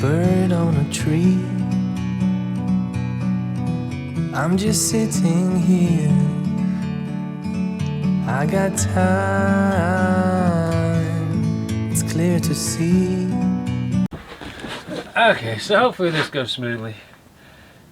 bird on a tree. I'm just sitting here. I got time, it's clear to see. Okay, so hopefully this goes smoothly.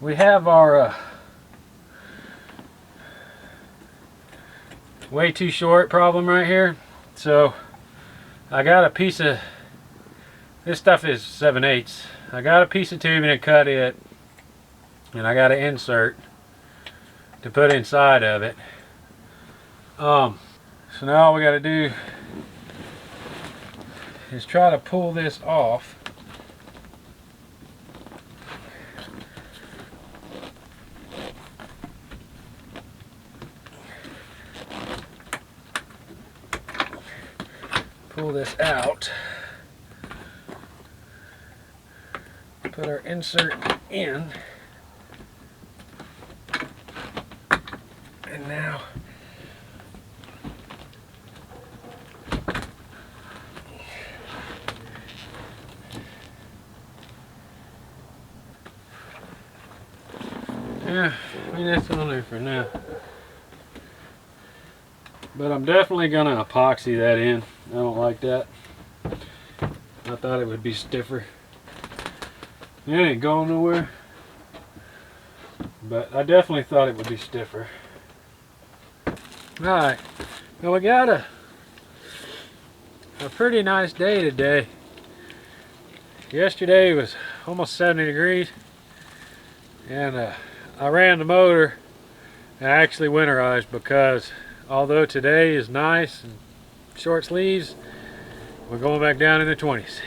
We have our way too short problem right here. So I got a piece of, this stuff is 7/8. I got a piece of tubing and cut it, and I got an insert to put inside of it. So now all we got to do is try to pull this off. Pull this out. Put our insert in. And now yeah, I mean that's on there for now. But I'm definitely gonna epoxy that in. I don't like that. I thought it would be stiffer. It ain't going nowhere. But I definitely thought it would be stiffer. Alright, well we got a pretty nice day today. Yesterday was almost 70 degrees. And I ran the motor and actually winterized because although today is nice and short sleeves, we're going back down in the 20s.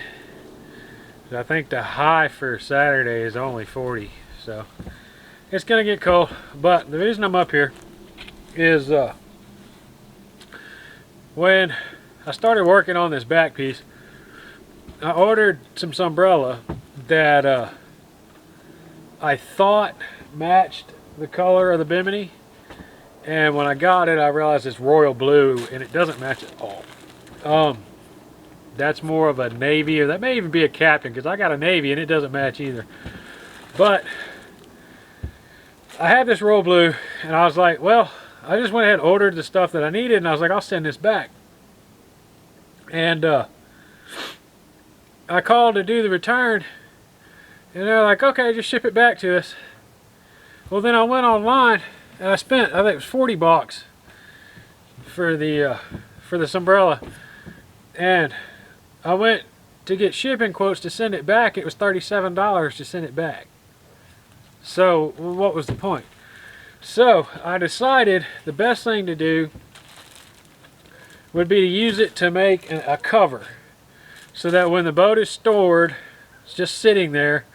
So I think the high for Saturday is only 40. So it's gonna get cold. But the reason I'm up here is when I started working on this back piece, I ordered some Sunbrella that I thought matched the color of the bimini, and when I got it I realized it's royal blue and it doesn't match at all. That's more of a navy, or that may even be a captain, because I got a navy and it doesn't match either. But I had this royal blue and I was like, well, I just went ahead and ordered the stuff that I needed, and I was like, I'll send this back. And I called to do the return, and they're like, okay, just ship it back to us. Well, then I went online and I spent, I think it was 40 bucks for the Sunbrella, and I went to get shipping quotes to send it back. It was $37 to send it back. So what was the point? So I decided the best thing to do would be to use it to make a cover, so that when the boat is stored, it's just sitting there,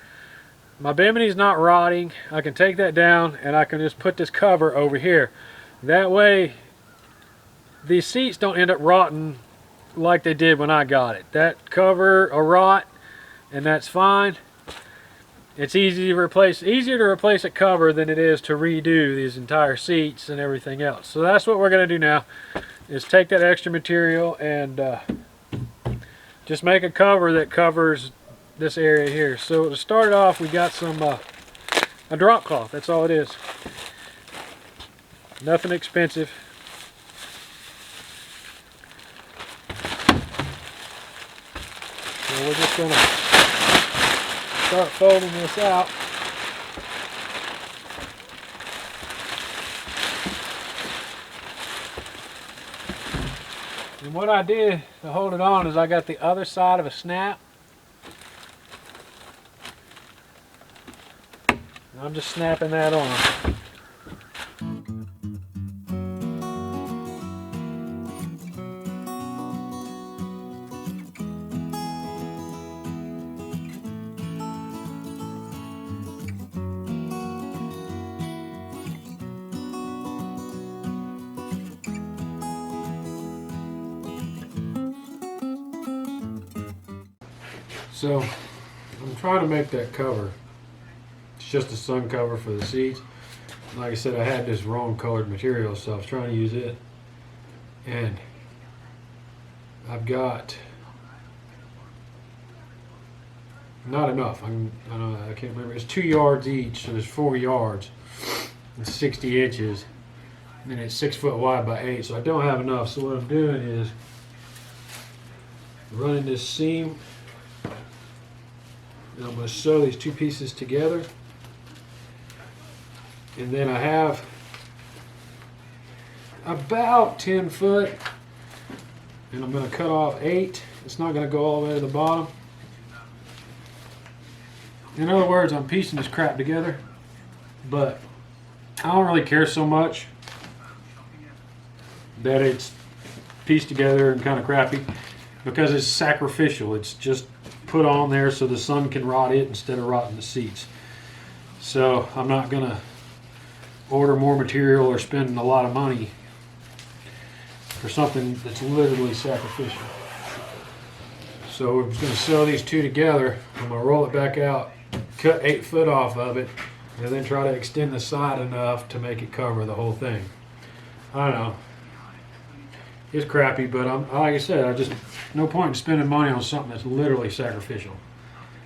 my bimini's not rotting. I can take that down and I can just put this cover over here. That way these seats don't end up rotting like they did when I got it. That cover will rot, and that's fine. It's easier to replace a cover than it is to redo these entire seats and everything else. So that's what we're going to do now, is take that extra material and just make a cover that covers this area here. So to start off, we got some a drop cloth. That's all it is. Nothing expensive. So we're just going to start folding this out. And what I did to hold it on is I got the other side of a snap. I'm just snapping that on. So I'm trying to make that cover. It's just a sun cover for the seats. Like I said, I had this wrong colored material, so I was trying to use it. And I've got not enough. I don't know, I can't remember. It's 2 yards each, so there's 4 yards. It's 60 inches. And it's 6 foot wide by 8, so I don't have enough. So what I'm doing is running this seam, and I'm going to sew these 2 pieces together. And then I have about 10 foot, and I'm going to cut off 8. It's not going to go all the way to the bottom. In other words, I'm piecing this crap together, but I don't really care so much that it's pieced together and kind of crappy, because it's sacrificial. It's just put on there so the sun can rot it instead of rotting the seats. So I'm not going to order more material or spend a lot of money for something that's literally sacrificial. So we're just going to sew these 2 together. I'm going to roll it back out, cut 8 foot off of it, and then try to extend the side enough to make it cover the whole thing. I don't know. It's crappy, but like I said, no point in spending money on something that's literally sacrificial.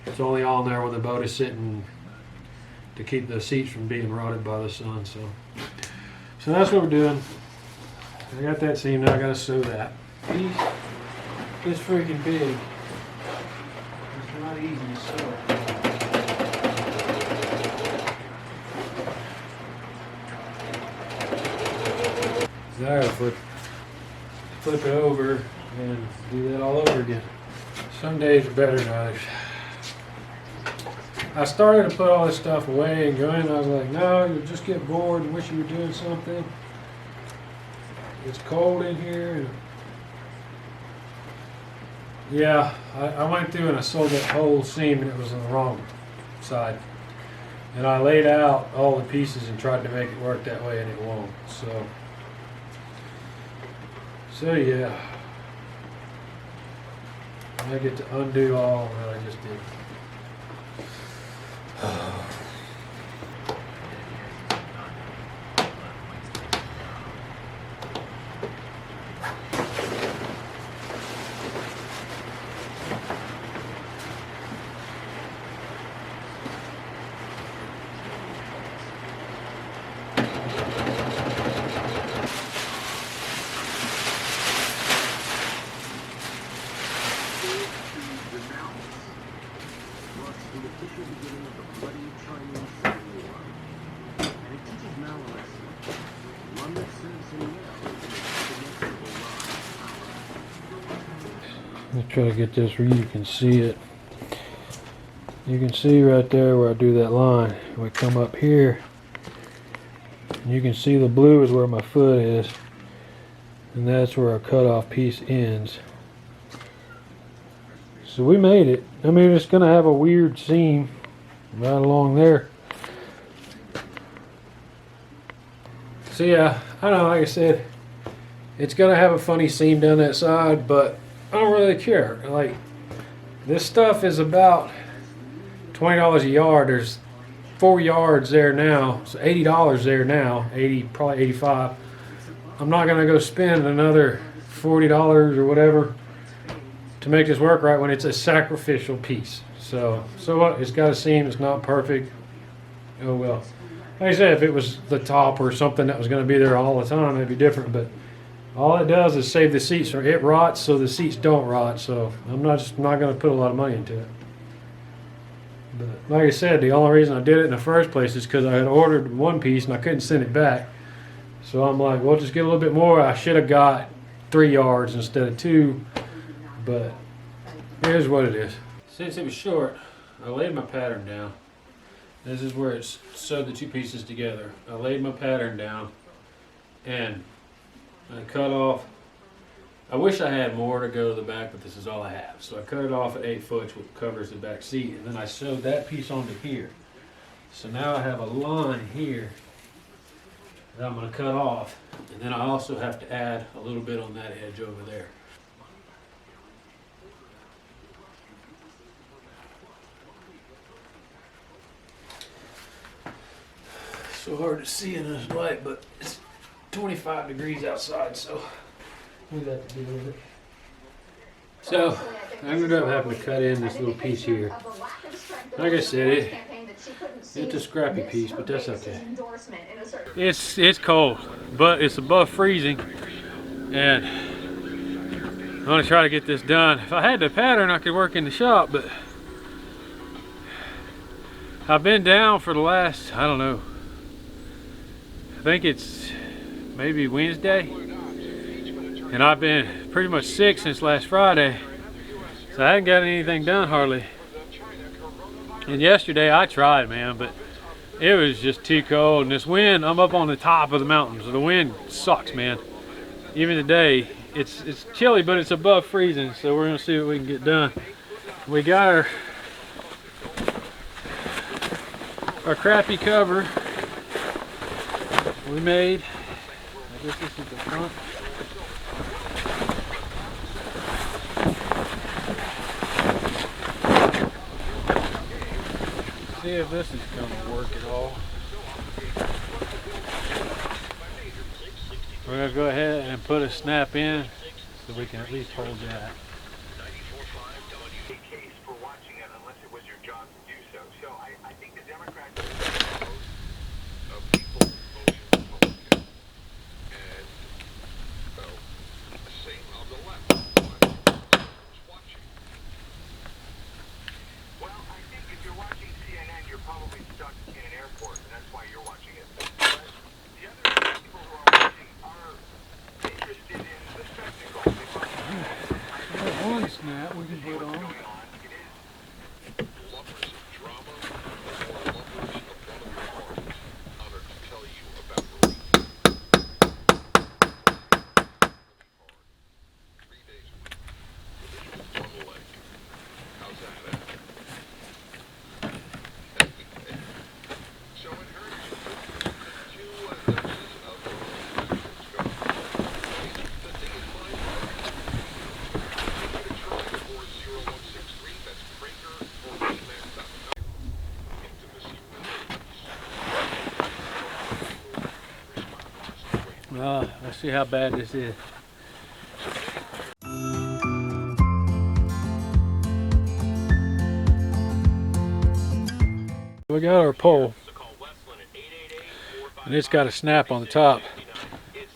It's only on there when the boat is sitting to keep the seats from being rotted by the sun. So that's what we're doing. I got that seam, now I got to sew that. It's freaking big. It's not easy to sew. Now I gotta flip it over and do that all over again. Some days are better than others. I started to put all this stuff away and go in, and I was like, no, you'll just get bored and wish you were doing something. It's cold in here. And yeah, I went through and I sewed that whole seam, and it was on the wrong side. And I laid out all the pieces and tried to make it work that way, and it won't. So yeah, I get to undo all that I just did. Let's try to get this where you can see it. You can see right there where I do that line. We come up here, and you can see the blue is where my foot is, and that's where our cutoff piece ends. So we made it. I mean, it's going to have a weird seam right along there. So yeah, I don't know, like I said, it's going to have a funny seam down that side, but I don't really care. Like, this stuff is about $20 a yard. There's 4 yards there now, so $80 there now. 80, probably 85. I'm not gonna go spend another $40 or whatever to make this work right when it's a sacrificial piece. So what? It's got a seam. It's not perfect. Oh well. Like I said, if it was the top or something that was going to be there all the time, it'd be different. But all it does is save the seats, or it rots so the seats don't rot. So I'm not going to put a lot of money into it. But like I said, the only reason I did it in the first place is because I had ordered one piece and I couldn't send it back. So I'm like, well, just get a little bit more. I should have got 3 yards instead of 2. But here's what it is. Since it was short, I laid my pattern down. This is where it's sewed the 2 pieces together. I laid my pattern down and I cut off. I wish I had more to go to the back, but this is all I have. So I cut it off at 8 foot, which covers the back seat, and then I sewed that piece onto here. So now I have a line here that I'm going to cut off, and then I also have to add a little bit on that edge over there. So hard to see in this light, but it's 25 degrees outside, so we got to deal with it. So I'm going to have to cut in this little piece here. Like I said, it's a scrappy piece, but that's okay. It's cold, but it's above freezing, and I'm gonna try to get this done. If I had the pattern, I could work in the shop, but I've been down for the last, I don't know, I think it's maybe Wednesday, and I've been pretty much sick since last Friday, so I hadn't got anything done hardly. And yesterday I tried, man, but it was just too cold. And this wind, I'm up on the top of the mountains, so the wind sucks, man. Even today, it's chilly, but it's above freezing, so we're gonna see what we can get done. We got our crappy cover we made. I guess this is the front. See if this is going to work at all. We're going to go ahead and put a snap in so we can at least hold that. One snap we can put on. Let's see how bad this is. We got our pole, and it's got a snap on the top.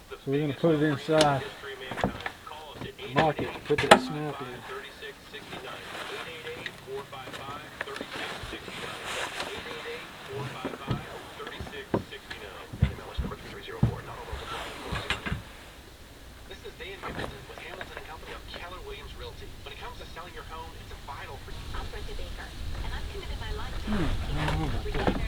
So we're going to put it inside, mark it, put that snap in. I'm Baker, and I've committed my life to